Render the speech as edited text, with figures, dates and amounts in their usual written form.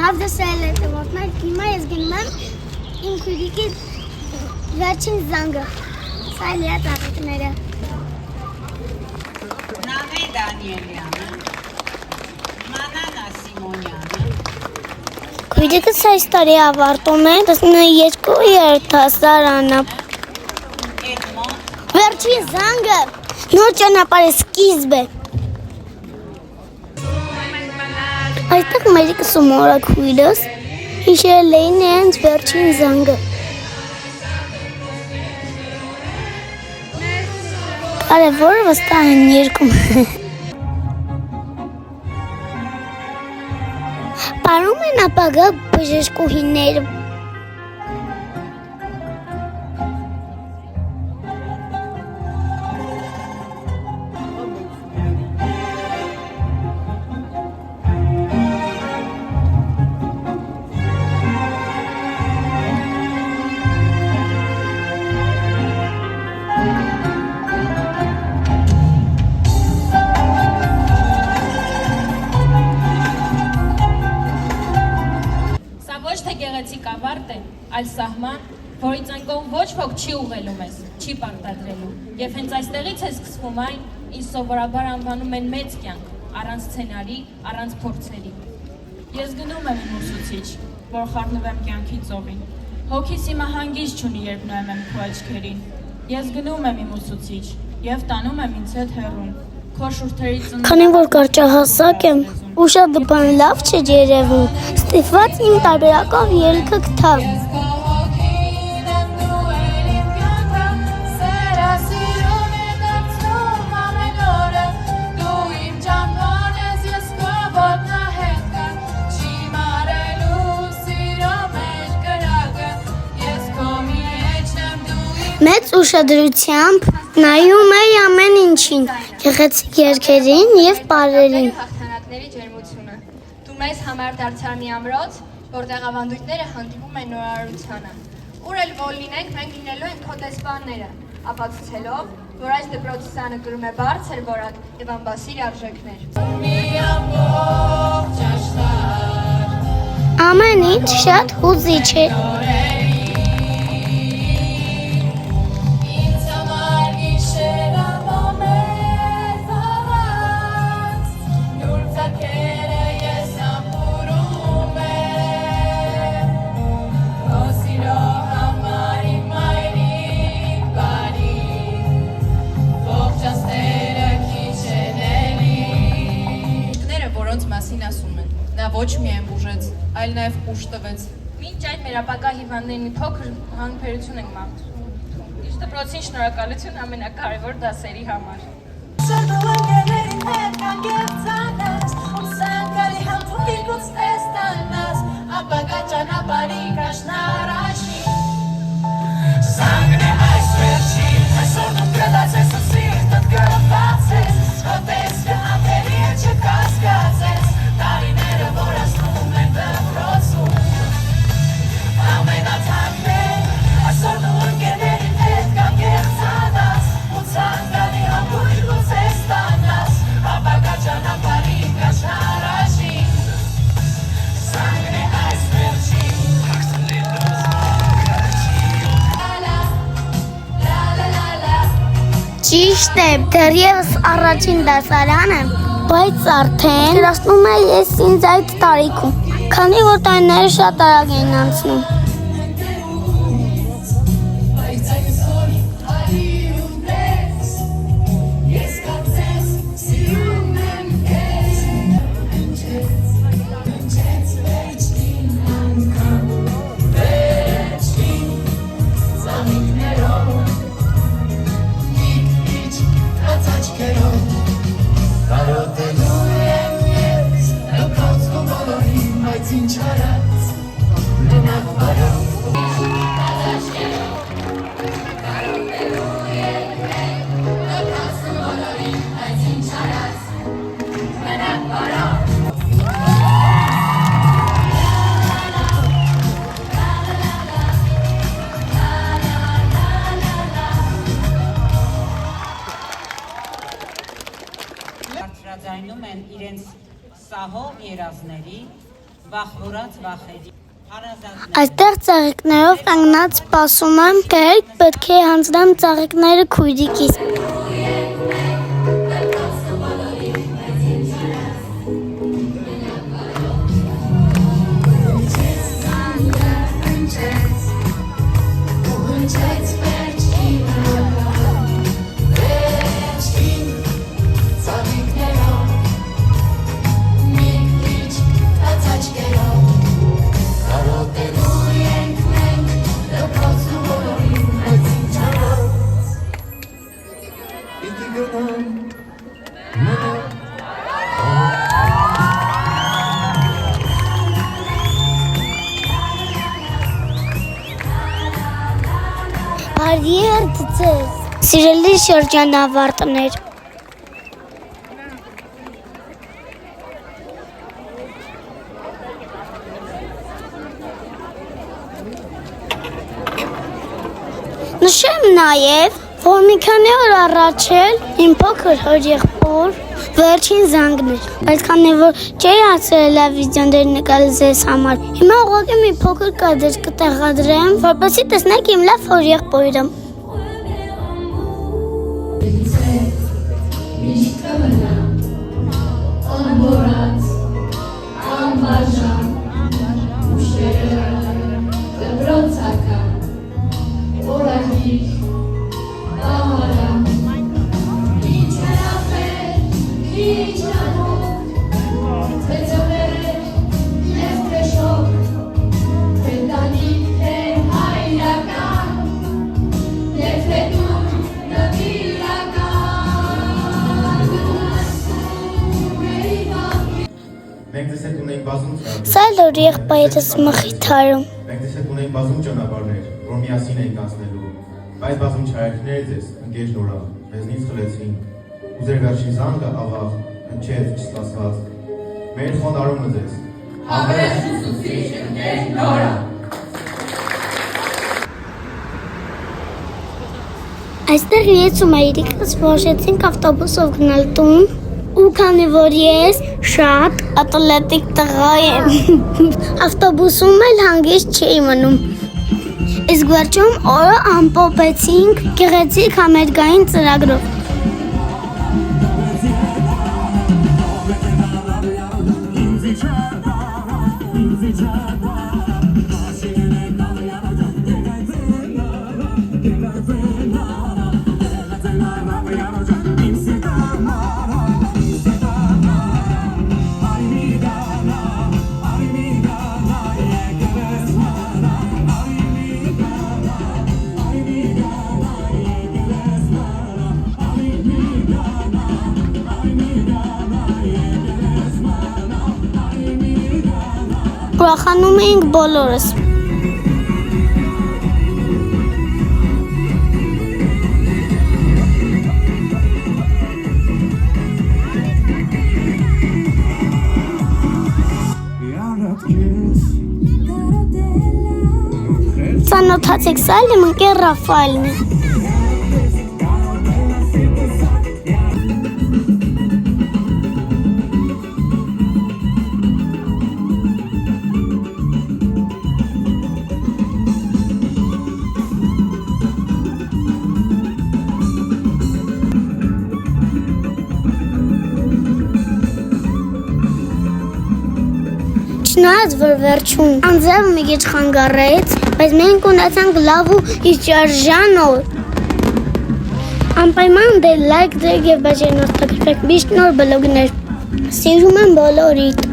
Լավ դասել է տվոտներ, հիմա ես գնում եմ իմ քույրիկի վերջին զանգը։ Սա լիա ծաղիկները։ Նավե Դանիելյանը, Մանանա Սիմոնյանը։ Քույրիկս այս տարի ավարտում է 12 երթասարանը։ Վերջին զանգը նոր ճանապարհի սկիզբ է։ Այստեղ մերիկս ու մորաքույրս հիշել էին իրենց վերջին զանգը։ Կարևորը վստահ են երգում։ Պարում են ապագա բժշկուհիները։ Գեղեցիկ ավարտ է, այլ սահման, որից այնքան ոչ ոք չի ուղղելու մեզ, չի պարտադրելու։ Եվ հենց այստեղից է սկսվում այն, ինչ սովորաբար անվանում են մեծ կյանք, առանց սցենարի, առանց փորձերի։ Ես գնում եմ իմ ուսուցիչ, որ խառնվեմ կյանքի ծովին։ Հոգիս իմը հանգիստ չունի, երբ նայում եմ քո աչքերին։ Ես գնում եմ իմ ուսուցիչ եւ տանում եմ ինձ հետ հեռուն։ Քո շուրթերի ծնունդ։ Քանի որ կարճահասակ եմ, ու շատ բան լավ չէ երևում, ստիպված իմ տարբերակով ելքը գտա։ Մեծ ուշադրությամբ նայում էի ամեն ինչին, գեղեցիկ երգերին եւ պարերին։ Հաղթանակների ջերմությունը։ Դու մեզ համար դարձար մի ամրոց, որտեղ ավանդույթները հանդիպում են նորարարությանը։ Ուր էլ որ լինենք, մենք լինելու ենք քո դեսպանները, ապացուցելով, որ այս դպրոցի սանը կրում է բարձր որակ եւ անբասիր արժեքներ։ Ամեն ինչ շատ հուզիչ է։ Ոչ միայն բուժեց, այլ նաև ուժ տվեց։ Մինչ այդ մեր ապագա հիվանդներին մի փոքր հանբերություն ենք մաղթում։ Իր դպրոցին շնորհակալություն ամենակարևոր դասերի համար։ Ճիշտ է, դեռևս առաջին դասարան եմ, բայց արդեն գրասնում է ես ինձ այդ տարիքում, քանի որ տարիները շատ արագ են անցնում։ Բարձրաձայնում են իրենց սահող երազների, վախվորած վախերի։ Հարազատ Այստեղ ծաղիկներով կանգնած սպասում եմ, կհեկ պետք է հանձնեմ ծաղիկները քույրիկիս։ Բարի ձեզ, սիրելի շրջանավարտներ։ Նշեմ նաև, որ մի քանի օր առաջ էլ իմ փոքր հորեղբոր վերջին զանգն էր, բայց քանի որ չէի հասցրել լավ վիդեոներ նկարել ձեզ համար, հիմա ուղղակի մի փոքր կադր կտեղադրեմ, որպեսզի տեսնեք իմ լավ հորեղբորը։ Մենք դեսեք ունենք բազում ծրագրեր։ Սա լոր եղբայրս մխիթարում։ Մենք դեսեք ունենք բազում ճանապարհներ, որ միասին ենք անցնելու։ Բայց բազում չարիքներ ձեզ, ընկեր Նորա, մեզնից խլեցին։ Ու ձեր վերջին զանգը ավաղ, հնչեց, չստացված։ Մեր խոնարհումը ձեզ։ Հավերժ ուսուցիչ ընկեր Նորա։ Այստեղ ես ու մայրիկս որոշեցինք ավտոբուսով գնալ տուն, ու քանի որ ես շատ ատլետիկ տղա եմ, ավտոբուսում էլ հանգիստ չի մնում։ Իսկ վերջում օրը ամփոփեցինք գեղեցիկ համերգային ծրագրով։ Ուրախանում էինք բոլորս։ Ծանոթացեք, սա էլ իմ ընկեր Ռաֆայելն է։ Չնայած որ վերջում անձրևը մի քիչ խանգարեց, բայց մենք ունեցանք լավ ու իջարժան օր։ Անպայման դե լայք դրեք եւ բաժանորդագրվեք միշտ նոր բլոգներ։ Սիրում եմ բոլորիդ։